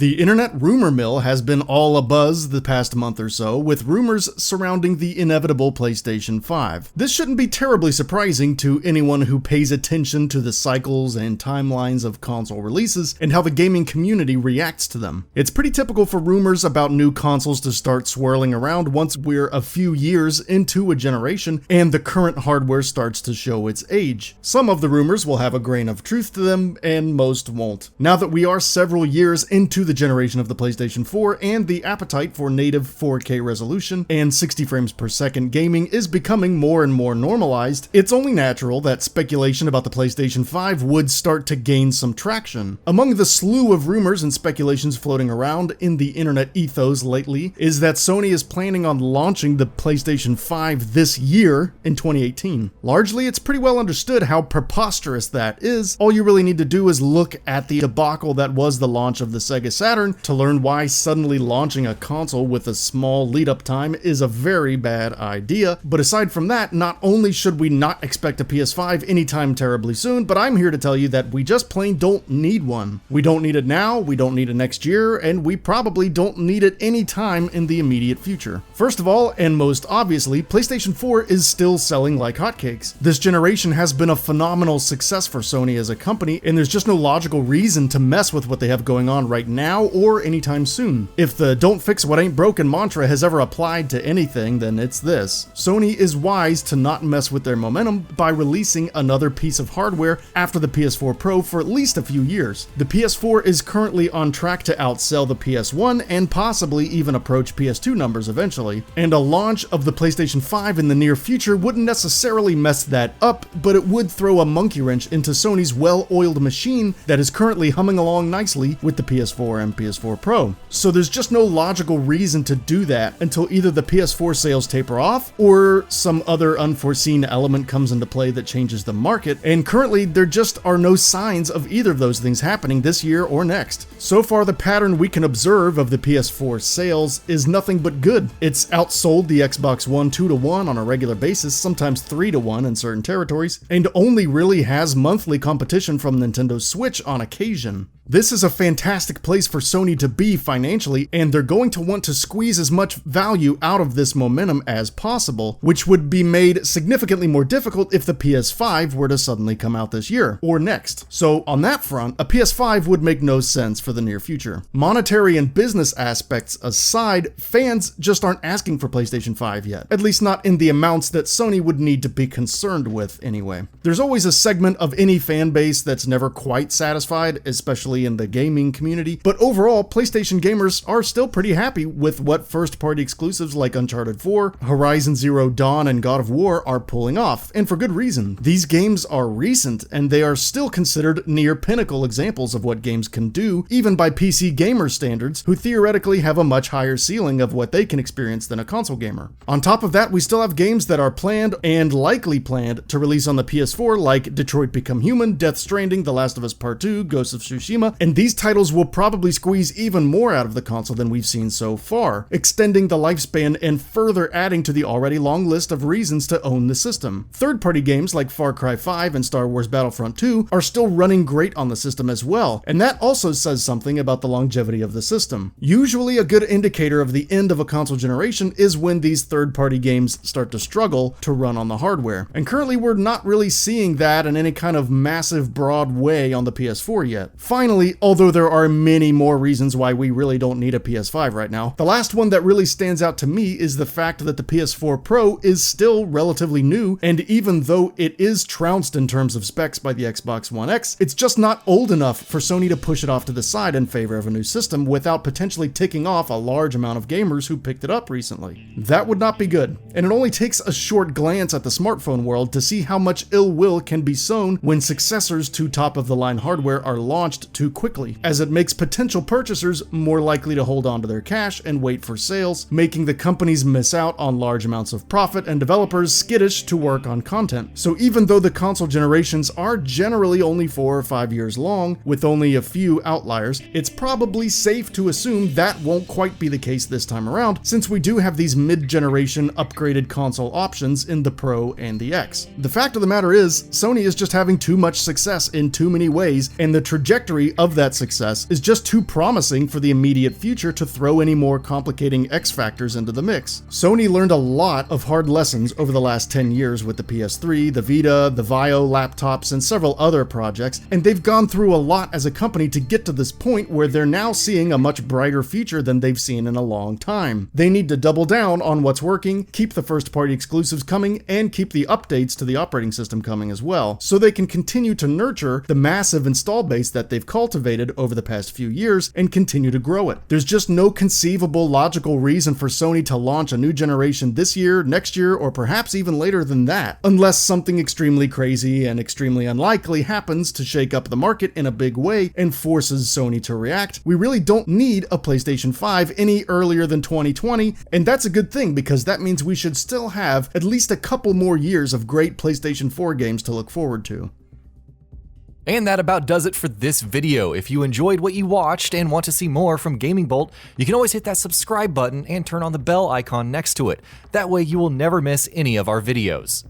The internet rumor mill has been all abuzz the past month or so, with rumors surrounding the inevitable PlayStation 5. This shouldn't be terribly surprising to anyone who pays attention to the cycles and timelines of console releases and how the gaming community reacts to them. It's pretty typical for rumors about new consoles to start swirling around once we're a few years into a generation and the current hardware starts to show its age. Some of the rumors will have a grain of truth to them, and most won't. Now that we are several years into the generation of the PlayStation 4 and the appetite for native 4K resolution and 60 frames per second gaming is becoming more and more normalized, it's only natural that speculation about the PlayStation 5 would start to gain some traction. Among the slew of rumors and speculations floating around in the internet ethos lately is that Sony is planning on launching the PlayStation 5 this year in 2018. Largely, it's pretty well understood how preposterous that is. All you really need to do is look at the debacle that was the launch of the Sega Saturn to learn why suddenly launching a console with a small lead-up time is a very bad idea. But aside from that, not only should we not expect a PS5 anytime terribly soon, but I'm here to tell you that we just plain don't need one. We don't need it now, we don't need it next year, and we probably don't need it anytime in the immediate future. First of all, and most obviously, PlayStation 4 is still selling like hotcakes. This generation has been a phenomenal success for Sony as a company, and there's just no logical reason to mess with what they have going on right now or anytime soon. If the "don't fix what ain't broken" mantra has ever applied to anything, then it's this. Sony is wise to not mess with their momentum by releasing another piece of hardware after the PS4 Pro for at least a few years. The PS4 is currently on track to outsell the PS1 and possibly even approach PS2 numbers eventually, and a launch of the PlayStation 5 in the near future wouldn't necessarily mess that up, but it would throw a monkey wrench into Sony's well-oiled machine that is currently humming along nicely with the PS4 and PS4 Pro. So there's just no logical reason to do that until either the PS4 sales taper off or some other unforeseen element comes into play that changes the market, and currently there just are no signs of either of those things happening this year or next. So far, the pattern we can observe of the PS4 sales is nothing but good. It's outsold the Xbox One 2-1 on a regular basis, sometimes 3-1 in certain territories, and only really has monthly competition from Nintendo Switch on occasion. This is a fantastic place for Sony to be financially, and they're going to want to squeeze as much value out of this momentum as possible, which would be made significantly more difficult if the PS5 were to suddenly come out this year, or next. So on that front, a PS5 would make no sense for the near future. Monetary and business aspects aside, fans just aren't asking for PlayStation 5 yet, at least not in the amounts that Sony would need to be concerned with anyway. There's always a segment of any fan base that's never quite satisfied, especially in the gaming community, but overall, PlayStation gamers are still pretty happy with what first-party exclusives like Uncharted 4, Horizon Zero Dawn, and God of War are pulling off, and for good reason. These games are recent, and they are still considered near pinnacle examples of what games can do, even by PC gamer standards, who theoretically have a much higher ceiling of what they can experience than a console gamer. On top of that, we still have games that are planned and likely planned to release on the PS4, like Detroit Become Human, Death Stranding, The Last of Us Part 2, Ghost of Tsushima, and these titles will probably squeeze even more out of the console than we've seen so far, extending the lifespan and further adding to the already long list of reasons to own the system. Third-party games like Far Cry 5 and Star Wars Battlefront 2 are still running great on the system as well, and that also says something about the longevity of the system. Usually a good indicator of the end of a console generation is when these third-party games start to struggle to run on the hardware, and currently we're not really seeing that in any kind of massive broad way on the PS4 yet. Finally, although there are many more reasons why we really don't need a PS5 right now, the last one that really stands out to me is the fact that the PS4 Pro is still relatively new, and even though it is trounced in terms of specs by the Xbox One X, it's just not old enough for Sony to push it off to the side in favor of a new system without potentially ticking off a large amount of gamers who picked it up recently. That would not be good, and it only takes a short glance at the smartphone world to see how much ill will can be sown when successors to top-of-the-line hardware are launched too quickly, as it makes potential purchasers more likely to hold on to their cash and wait for sales, making the companies miss out on large amounts of profit and developers skittish to work on content. So even though the console generations are generally only 4 or 5 years long, with only a few outliers, it's probably safe to assume that won't quite be the case this time around, since we do have these mid-generation upgraded console options in the Pro and the X. The fact of the matter is, Sony is just having too much success in too many ways, and the trajectory of that success is just too promising for the immediate future to throw any more complicating X factors into the mix. Sony learned a lot of hard lessons over the last 10 years with the PS3, the Vita, the Vio laptops, and several other projects, and they've gone through a lot as a company to get to this point where they're now seeing a much brighter future than they've seen in a long time. They need to double down on what's working, keep the first-party exclusives coming, and keep the updates to the operating system coming as well, so they can continue to nurture the massive install base that they've cultivated over the past few years and continue to grow it. There's just no conceivable logical reason for Sony to launch a new generation this year, next year, or perhaps even later than that, unless something extremely crazy and extremely unlikely happens to shake up the market in a big way and forces Sony to react. We really don't need a PlayStation 5 any earlier than 2020, and that's a good thing because that means we should still have at least a couple more years of great PlayStation 4 games to look forward to. And that about does it for this video. If you enjoyed what you watched and want to see more from GamingBolt, you can always hit that subscribe button and turn on the bell icon next to it. That way you will never miss any of our videos.